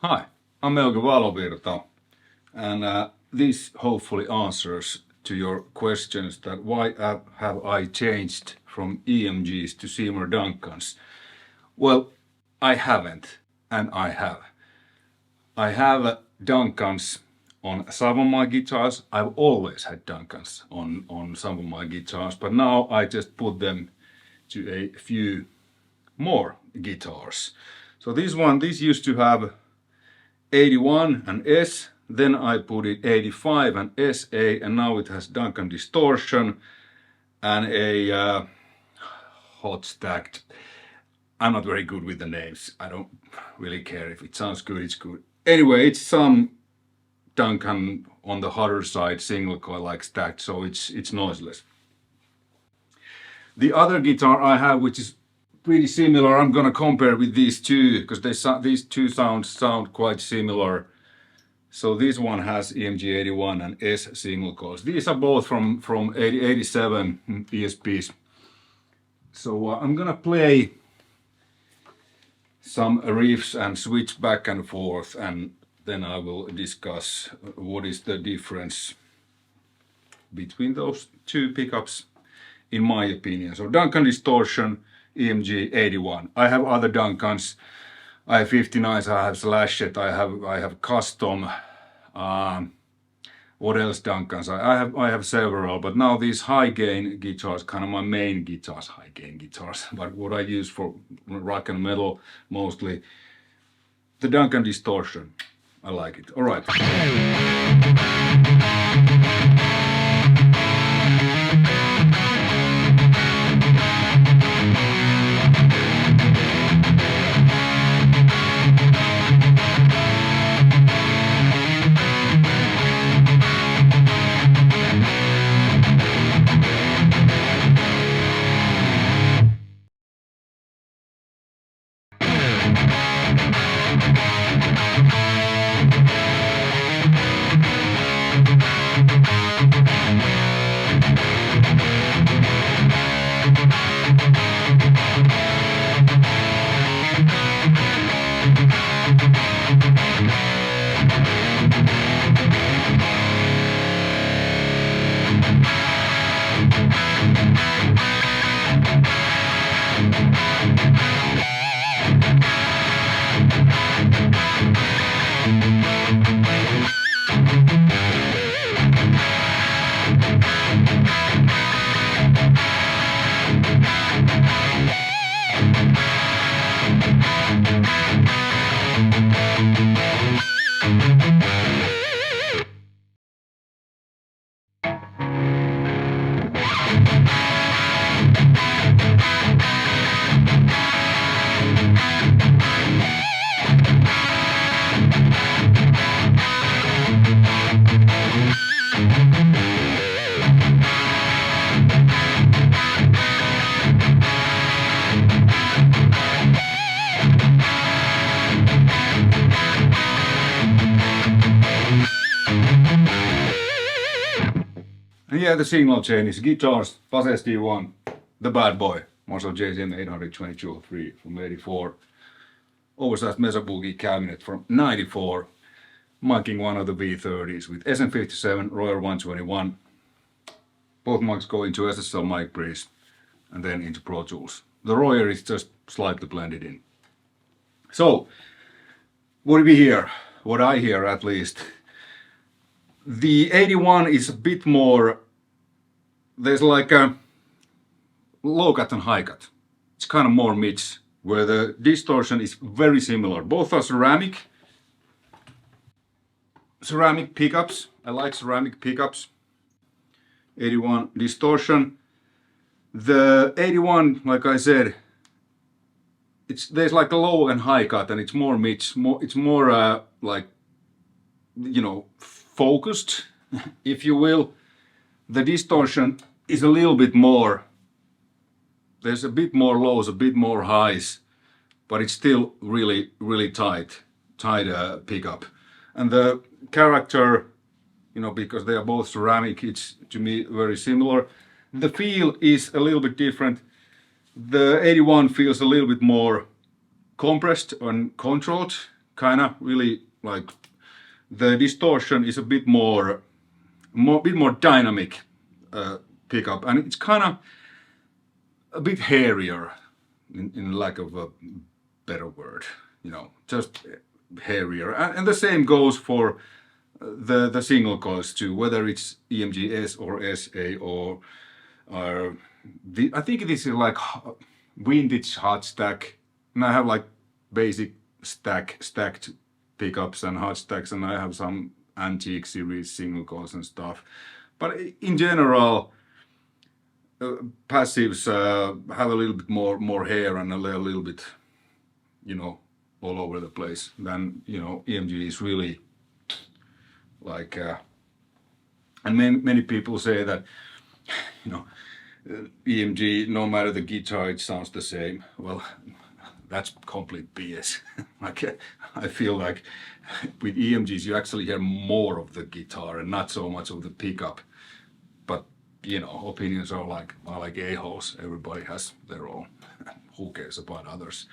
Hi, I'm Euge Valovirta, and this hopefully answers to your questions that why have I changed from EMGs to Seymour Duncans. Well, I haven't, and I have. I have Duncans on some of my guitars. I've always had Duncans on some of my guitars, but now I just put them to a few more guitars. So this used to have 81 and S, then I put it 85 and SA, and now it has Duncan Distortion and a hot stacked. I'm not very good with the names. I don't really care. If it sounds good, it's good. Anyway, it's some Duncan on the hotter side, single coil like stacked, so it's noiseless. The other guitar I have, which is pretty similar, I'm gonna compare with these two because these two sound quite similar. So this one has EMG 81 and S single coils. These are both from 87 ESPs. So I'm gonna play some riffs and switch back and forth, and then I will discuss what is the difference between those two pickups in my opinion. So Duncan Distortion, EMG 81. I have other Duncans. I have 59s, I have Slashed, I have custom. What else Duncans? I have several, but now these high gain guitars, kind of my main guitars, high gain guitars, but what I use for rock and metal mostly, the Duncan Distortion. I like it. All right. Yeah, the signal chain is guitars, Bass SD1, the bad boy, Marshall JCM 82203 from 84, oversized Mesa Boogie cabinet from 94, miking one of the V30s with SM57, Royal 121. Both mics go into SSL mic breeze and then into Pro Tools. The Royer is just slightly blended in. So, what do we hear? What I hear at least. The 81 is a bit more, there's like a low cut and high cut. It's kind of more mix, where the distortion is very similar. Both are ceramic pickups. I like ceramic pickups. 81 distortion. The 81, like I said, there's like a low and high cut, and it's more mix. It's more like, you know, focused, if you will. The distortion is a little bit more, there's a bit more lows, a bit more highs, but it's still really tight pickup. And the character, you know, because they are both ceramic, it's to me very similar. The feel is a little bit different. The 81 feels a little bit more compressed and controlled, kind of really like the distortion is a bit more dynamic pickup, and it's kind of a bit hairier, in lack of a better word, you know, just hairier. And the same goes for the single coils too, whether it's EMG S or SA or I think this is like vintage hot stack, and I have like basic stacked pickups and hot stacks, and I have some antique series single coils and stuff. But in general, passives have a little bit more hair and a little bit, you know, all over the place. Than, you know, EMG is really like, and many people say that, you know, EMG, no matter the guitar, it sounds the same. Well, that's complete BS. Like, I feel like with EMGs you actually hear more of the guitar and not so much of the pickup. But, you know, opinions are like a-holes. Everybody has their own. Who cares about others?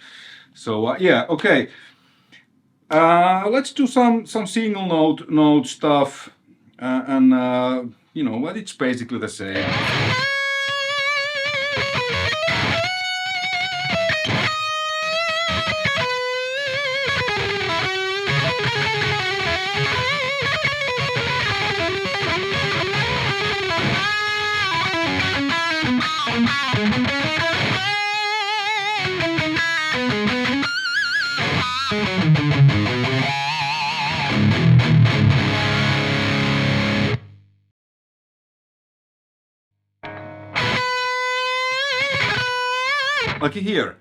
So yeah, okay. Let's do some single note stuff, and you know what? It's basically the same. Like here,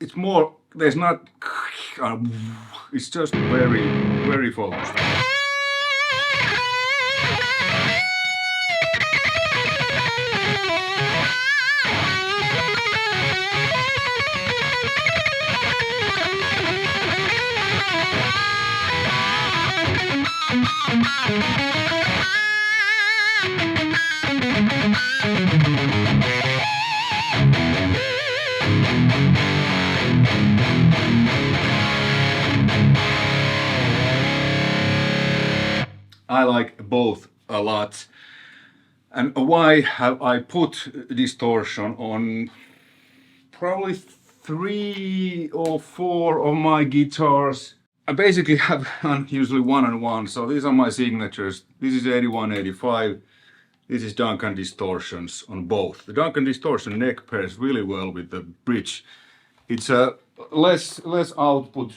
it's more, there's not, it's just very focused. I like both a lot. And why have I put distortion on probably 3 or 4 of my guitars? I basically have usually 1 and 1, so these are my signatures. This is 81, 85. This is Duncan distortions on both. The Duncan distortion neck pairs really well with the bridge. It's a less output,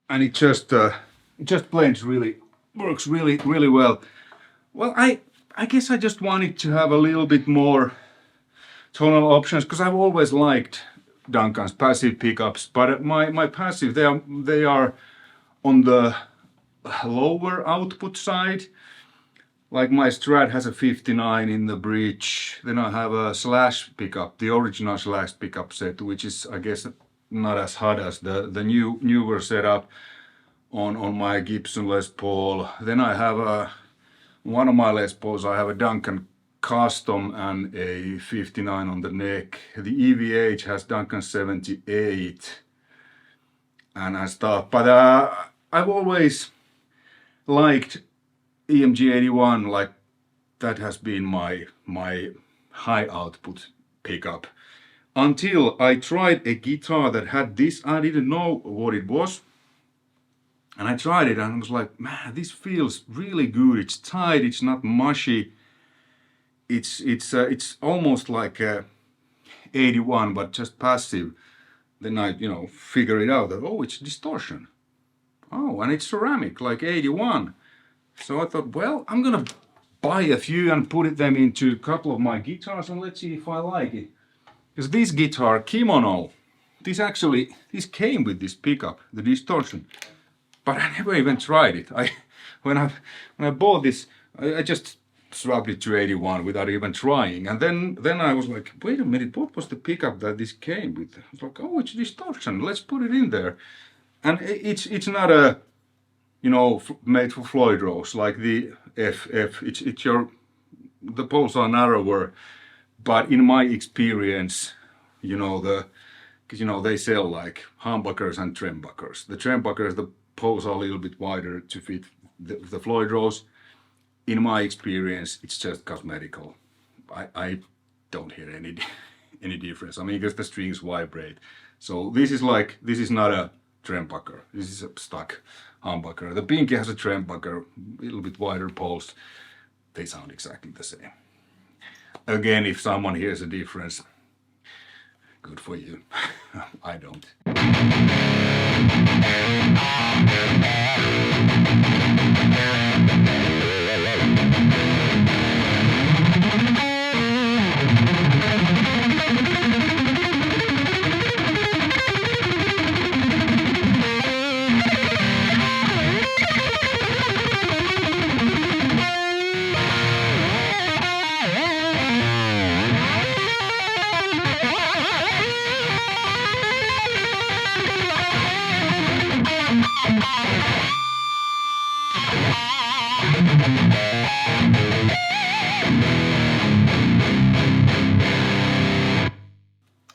and it just blends really, works really well. Well, I guess I just wanted to have a little bit more tonal options, because I've always liked Duncan's passive pickups, but my passive, they are on the lower output side. Like my Strat has a 59 in the bridge. Then I have a slash pickup, the original slash pickup set, which is, I guess, not as hot as the newer setup on my Gibson Les Paul. Then I have one of my Les Pauls, I have a Duncan Custom and a 59 on the neck. The EVH has Duncan 78 and stuff. But I've always liked EMG 81, like that has been my high output pickup. Until I tried a guitar that had this, I didn't know what it was. And I tried it and I was like, man, this feels really good. It's tight, it's not mushy. It's almost like 81, but just passive. Then I, you know, figure it out that, oh, it's distortion. Oh, and it's ceramic, like 81. So I thought, well, I'm gonna buy a few and put them into a couple of my guitars and let's see if I like it. Because this guitar, Kimono, this came with this pickup, the distortion. But I never even tried it. When I bought this, I just swapped it to 81 without even trying. And then I was like, wait a minute, what was the pickup that this came with? I was like, oh, it's distortion, let's put it in there. And it's not a, you know, made for Floyd Rose like the FF. The poles are narrower, but in my experience, you know, because you know they sell like humbuckers and trembuckers. The trembuckers, the poles are a little bit wider to fit the Floyd Rose. In my experience, it's just cosmetical. I don't hear any difference. I mean, because the strings vibrate. So this is not a trembucker. This is a stock humbucker. The Pinky has a trembucker, a little bit wider poles. They sound exactly the same. Again, if someone hears a difference, good for you. I don't.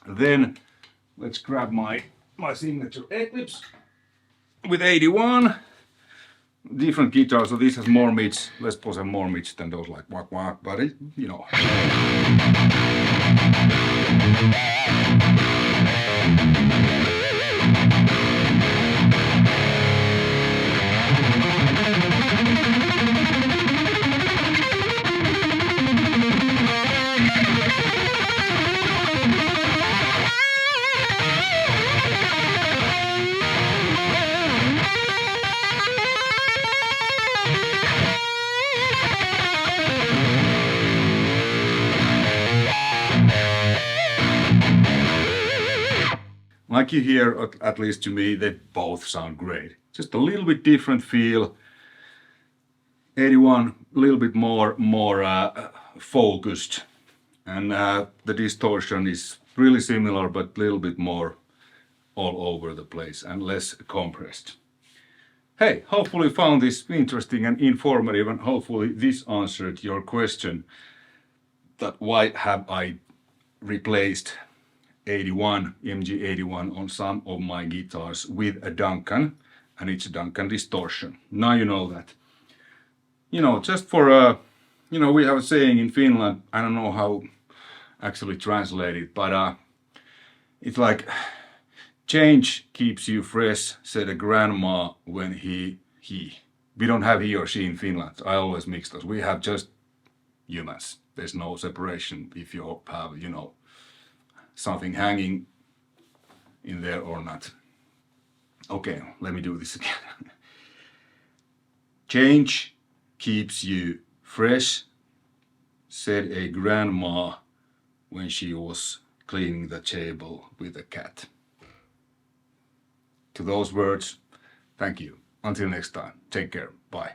Then let's grab my signature Eclipse with 81. Different guitar, so this has more mids. Les Pauls have more mids than those like whack whack, but it, you know. Like you hear, at least to me, they both sound great. Just a little bit different feel. 81, a little bit more focused. And the distortion is really similar, but a little bit more all over the place and less compressed. Hey, hopefully you found this interesting and informative, and hopefully this answered your question that why have I replaced 81, EMG 81 on some of my guitars with a Duncan, and it's a Duncan Distortion. Now you know that. You know, just for, you know, we have a saying in Finland, I don't know how actually translate it, but it's like, change keeps you fresh, said a grandma when we don't have he or she in Finland. I always mix those. We have just humans. There's no separation if you have, you know, something hanging in there or not. Okay, let me do this again. Change keeps you fresh, said a grandma when she was cleaning the table with a cat. To those words, thank you. Until next time, take care. Bye.